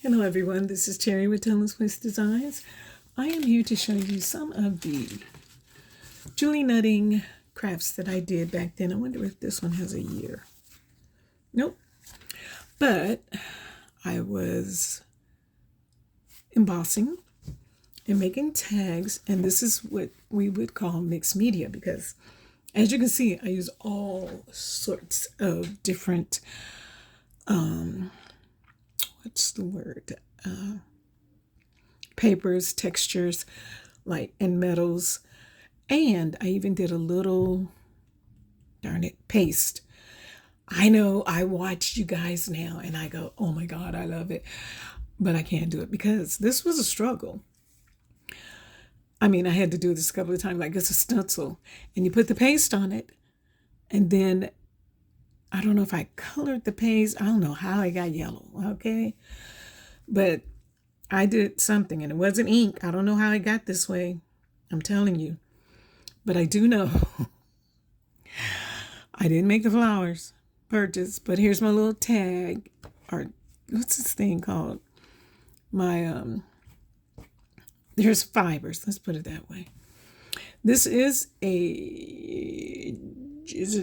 Hello everyone, this is Terry with Dylan's Twist Designs. I am here to show you some of the Julie nutting crafts that I did back then. I wonder if this one has a year. Nope. But I was embossing and making tags, and this is what we would call mixed media because as you can see, I use all sorts of different what's the word? Papers, textures, like and metals. And I even did a little, darn it, paste. I know I watch you guys now and I go, oh my God, I love it. But I can't do it because this was a struggle. I mean, I had to do this a couple of times, like it's a stencil. And you put the paste on it. And then I don't know if I colored the paste. I don't know how I got yellow, okay? But I did something and it wasn't ink. I don't know how I got this way. I'm telling you. But I do know I didn't make the flowers purchase, but here's my little tag, or what's this thing called? There's fibers. Let's put it that way. This is it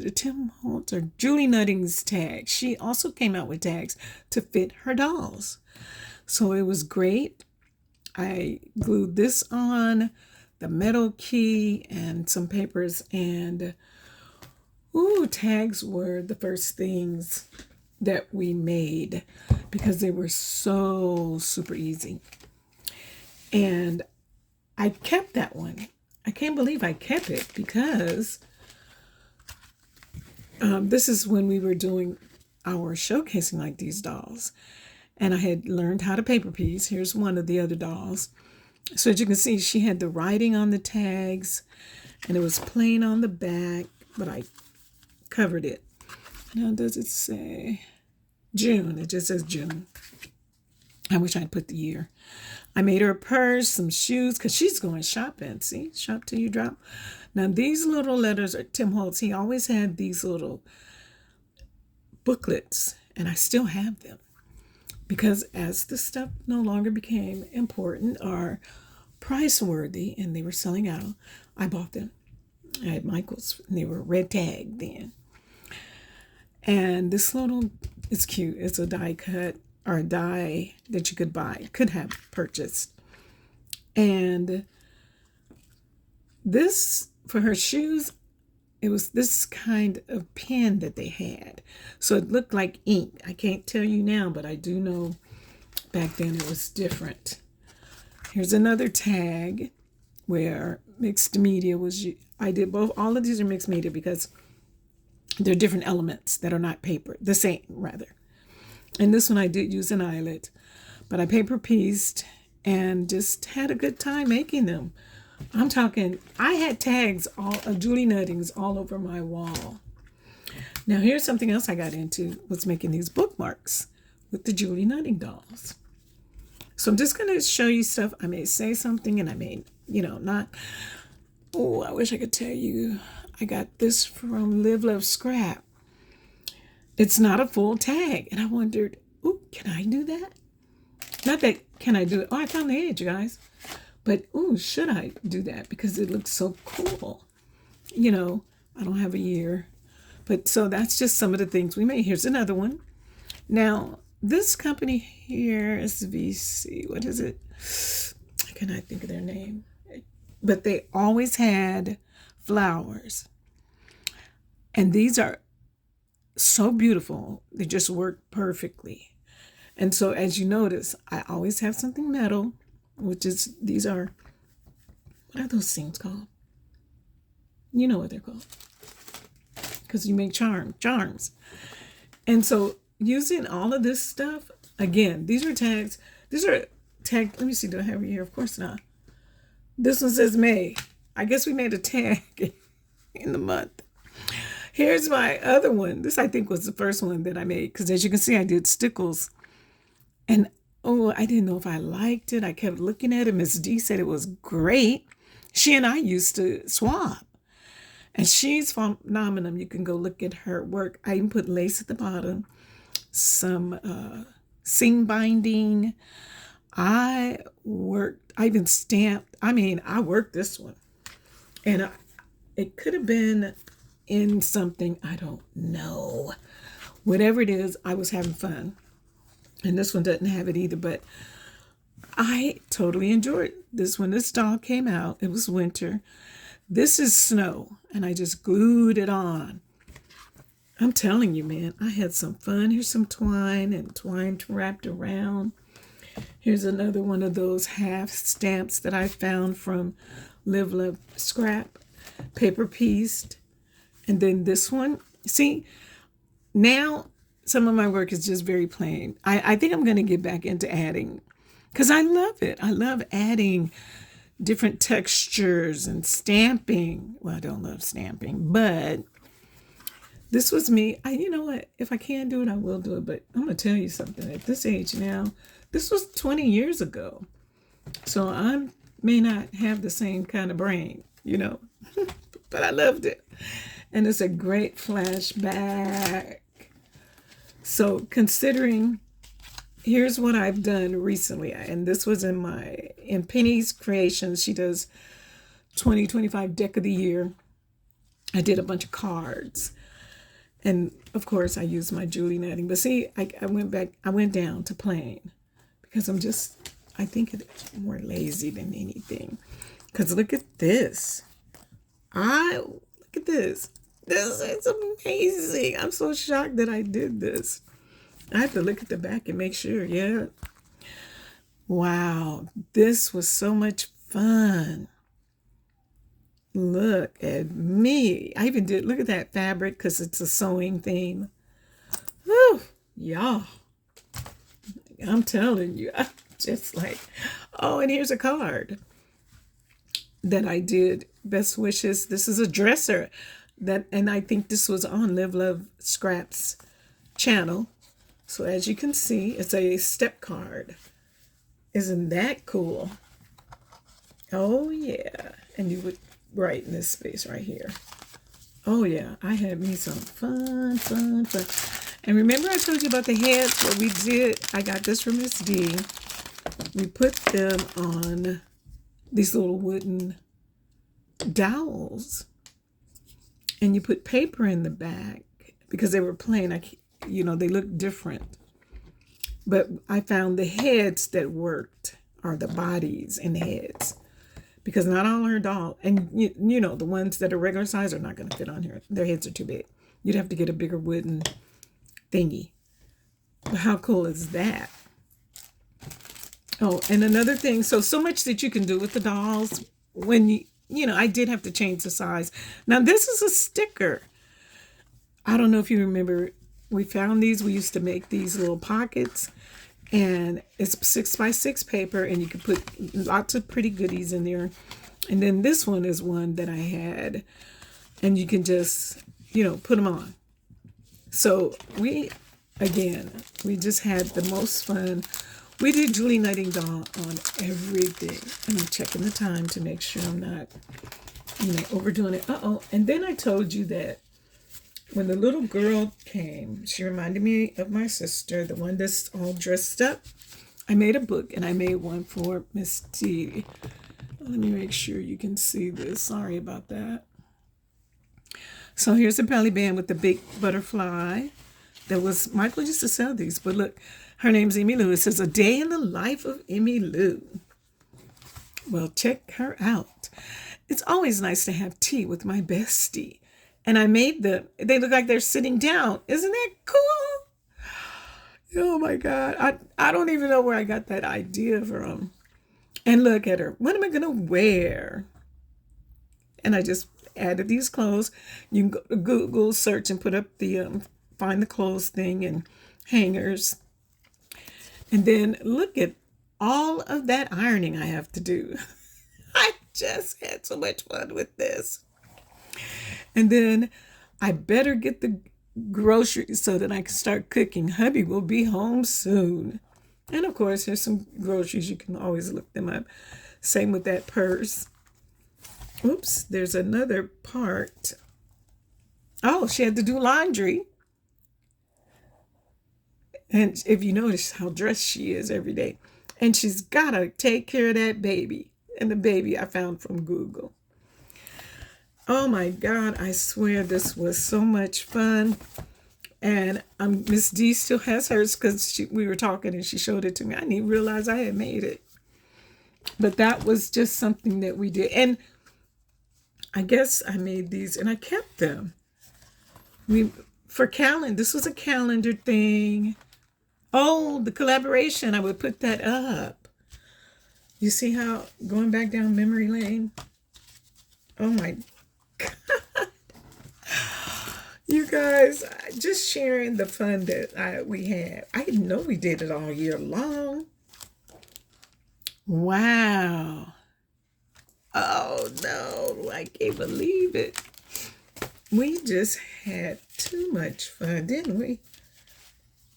a Tim Holtz or Julie Nutting's tag? She also came out with tags to fit her dolls. So it was great. I glued this on, the metal key and some papers, and tags were the first things that we made because they were so super easy. And I kept that one. I can't believe I kept it because this is when we were doing our showcasing like these dolls. And I had learned how to paper piece. Here's one of the other dolls. So as you can see, she had the writing on the tags and it was plain on the back, but I covered it. Now, does it say June? It just says June. I wish I'd put the year. I made her a purse, some shoes, because she's going shopping. See, shop till you drop. Now, these little letters are Tim Holtz. He always had these little booklets, and I still have them. Because as the stuff no longer became important or price worthy and they were selling out, I bought them. I had Michael's, and they were red tag then. And this little, it's cute. It's a die cut or a die that you could have purchased. And this, for her shoes, it was this kind of pen that they had. So it looked like ink. I can't tell you now, but I do know back then it was different. Here's another tag where mixed media was, I did both. All of these are mixed media because they're different elements that are not paper, the same rather. And this one I did use an eyelet, but I paper pieced and just had a good time making them. I'm talking, I had tags of Julie Nuttings all over my wall. Now here's something else I got into, was making these bookmarks with the Julie Nutting dolls. So I'm just going to show you stuff. I may say something and I may, not. Oh, I wish I could tell you. I got this from Live, Love, Scrap. It's not a full tag. And I wondered, can I do that? Not that, can I do it? Oh, I found the edge, you guys. But, should I do that? Because it looks so cool. I don't have a year. But so that's just some of the things we made. Here's another one. Now, this company here is VC. What is it? I cannot think of their name. But they always had flowers. And these are so beautiful. They just work perfectly. And so as you notice, I always have something metal, which is, these are, what are those things called? You know what they're called. Because you make charms. And so using all of this stuff, again, these are tags. These are tagged. Let me see, do I have it here? Of course not. This one says May. I guess we made a tag in the month. Here's my other one. This, I think, was the first one that I made. Because as you can see, I did stickles. And, I didn't know if I liked it. I kept looking at it. Miss D said it was great. She and I used to swap. And she's phenomenal. You can go look at her work. I even put lace at the bottom. Some seam binding. I even stamped. I mean, I worked this one. And it could have been in something, I don't know. Whatever it is, I was having fun. And this one doesn't have it either, but I totally enjoyed this when this doll came out. It was winter. This is snow, and I just glued it on. I'm telling you, man, I had some fun. Here's some twine and twine wrapped around. Here's another one of those half stamps that I found from Live, Love, Scrap, paper pieced. And then this one. See, now some of my work is just very plain. I think I'm going to get back into adding because I love it. I love adding different textures and stamping. Well, I don't love stamping, but this was me. You know what? If I can do it, I will do it. But I'm going to tell you something. At this age now, this was 20 years ago. So I may not have the same kind of brain, but I loved it. And it's a great flashback. So considering, here's what I've done recently. And this was in Penny's Creations. She does 2025 Deck of the Year. I did a bunch of cards. And of course I used my Julie netting. But see, I went down to plain because I think it's more lazy than anything. Because look at this. Look at this. This is amazing. I'm so shocked that I did this. I have to look at the back and make sure. Yeah. Wow. This was so much fun. Look at me. I even did, look at that fabric because it's a sewing theme. Whew. Y'all. I'm telling you. I'm just like, oh, and here's a card that I did. Best wishes. This is a dresser. And I think this was on Live Love Scrap's channel. So as you can see, it's a step card. Isn't that cool? Oh yeah. And you would write in this space right here. Oh yeah, I had me some fun. And remember I told you about the heads? What we did, I got this from Miss D. We put them on these little wooden dowels. And you put paper in the back because they were plain. They look different. But I found the heads that worked are the bodies and the heads. Because not all are doll. And, the ones that are regular size are not going to fit on here. Their heads are too big. You'd have to get a bigger wooden thingy. But how cool is that? Oh, and another thing. So much that you can do with the dolls when I did have to change the size. Now, this is a sticker. I don't know if you remember, we found these. We used to make these little pockets. And it's 6x6 paper. And you can put lots of pretty goodies in there. And then this one is one that I had. And you can just, put them on. So we just had the most fun. We did Julie Netting doll on everything. And I'm checking the time to make sure I'm not, overdoing it. And then I told you that when the little girl came, she reminded me of my sister, the one that's all dressed up. I made a book, and I made one for Miss T. Let me make sure you can see this. Sorry about that. So here's a belly band with the big butterfly. Michael used to sell these, but look. Her name's Emmy Lou. It says, A Day in the Life of Emmy Lou. Well, check her out. It's always nice to have tea with my bestie. And I made they look like they're sitting down. Isn't that cool? Oh my God. I don't even know where I got that idea from. And look at her. What am I going to wear? And I just added these clothes. You can go to Google search and put up find the clothes thing and hangers. And then look at all of that ironing I have to do. I just had so much fun with this. And then I better get the groceries so that I can start cooking. Hubby will be home soon. And of course, there's some groceries. You can always look them up. Same with that purse. Oops, there's another part. Oh, she had to do laundry. And if you notice how dressed she is every day, and she's got to take care of that baby. And the baby I found from Google. Oh my God, I swear this was so much fun. And Miss D still has hers because we were talking and she showed it to me. I didn't even realize I had made it. But that was just something that we did. And I guess I made these and I kept them. This was a calendar thing. Oh, the collaboration, I would put that up. You see how, going back down memory lane? Oh my God. You guys, just sharing the fun that we had. I didn't know we did it all year long. Wow. Oh no, I can't believe it. We just had too much fun, didn't we?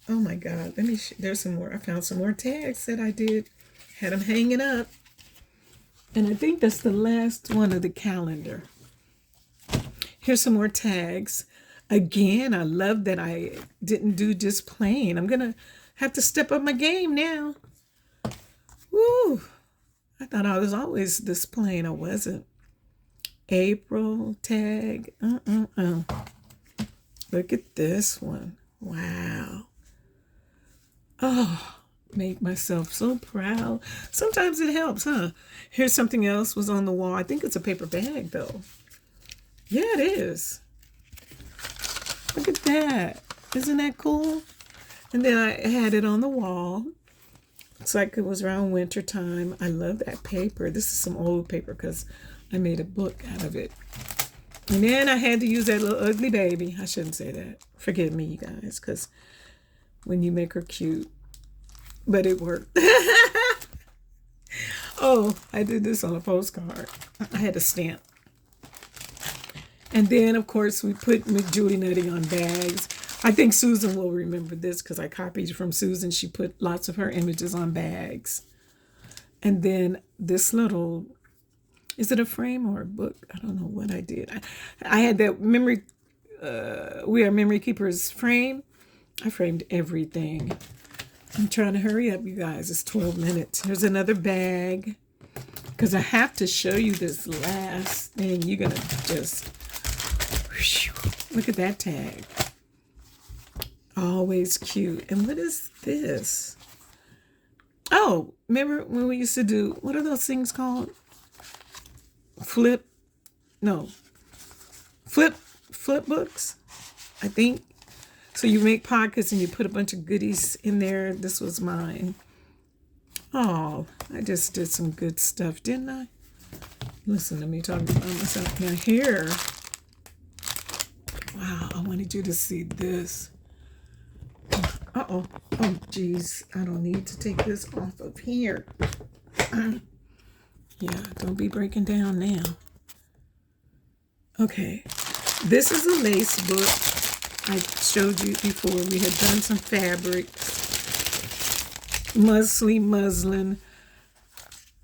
Oh my God, there's some more. I found some more tags that I did. Had them hanging up. And I think that's the last one of the calendar. Here's some more tags. Again, I love that I didn't do just plain. I'm going to have to step up my game now. Woo! I thought I was always this plain. I wasn't. April tag. Look at this one. Wow. Oh, make myself so proud. Sometimes it helps, huh? Here's something else was on the wall. I think it's a paper bag, though. Yeah, it is. Look at that. Isn't that cool? And then I had it on the wall. It's like it was around winter time. I love that paper. This is some old paper because I made a book out of it. And then I had to use that little ugly baby. I shouldn't say that. Forgive me, you guys, because when you make her cute. But it worked. Oh, I did this on a postcard. I had a stamp. And then, of course, we put Julie Nutty on bags. I think Susan will remember this because I copied from Susan. She put lots of her images on bags. And then this little, is it a frame or a book? I don't know what I did. I had that memory, We Are Memory Keepers frame. I framed everything. I'm trying to hurry up, you guys. It's 12 minutes. Here's another bag. Because I have to show you this last thing. You're going to just... Look at that tag. Always cute. And what is this? Oh, remember when we used to do, what are those things called? Flip books, I think. So you make pockets and you put a bunch of goodies in there. This was mine. Oh, I just did some good stuff, didn't I? Listen to me talking about myself. Now here, wow, I wanted you to see this. Uh-oh. Oh, geez. I don't need to take this off of here. Yeah, don't be breaking down now. Okay. This is a lace book. I showed you before. We had done some fabric. Muslin.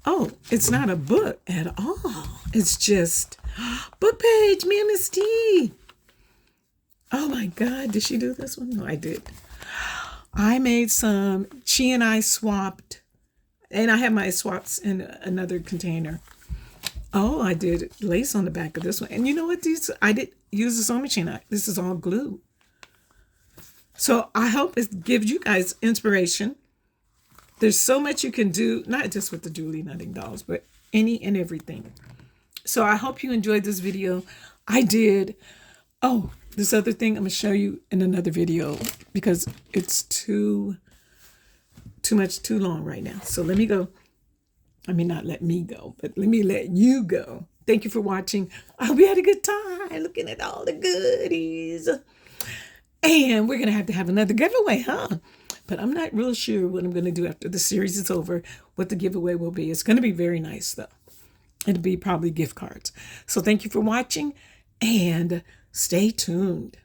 Oh, it's not a book at all. It's just book page, me and Miss T. Oh my God, did she do this one? No, I did. I made some. She and I swapped, and I have my swaps in another container. Oh, I did lace on the back of this one. And you know what? I did use the sewing machine. This is all glue. So I hope it gives you guys inspiration. There's so much you can do, not just with the Julie Nutting dolls, but any and everything. So I hope you enjoyed this video. I did. Oh, this other thing I'm going to show you in another video because it's too long right now. So let me go. I mean, not let me go, but let me let you go. Thank you for watching. I hope you had a good time looking at all the goodies. And we're going to have another giveaway, huh? But I'm not real sure what I'm going to do after the series is over, what the giveaway will be. It's going to be very nice, though. It'll be probably gift cards. So thank you for watching and stay tuned.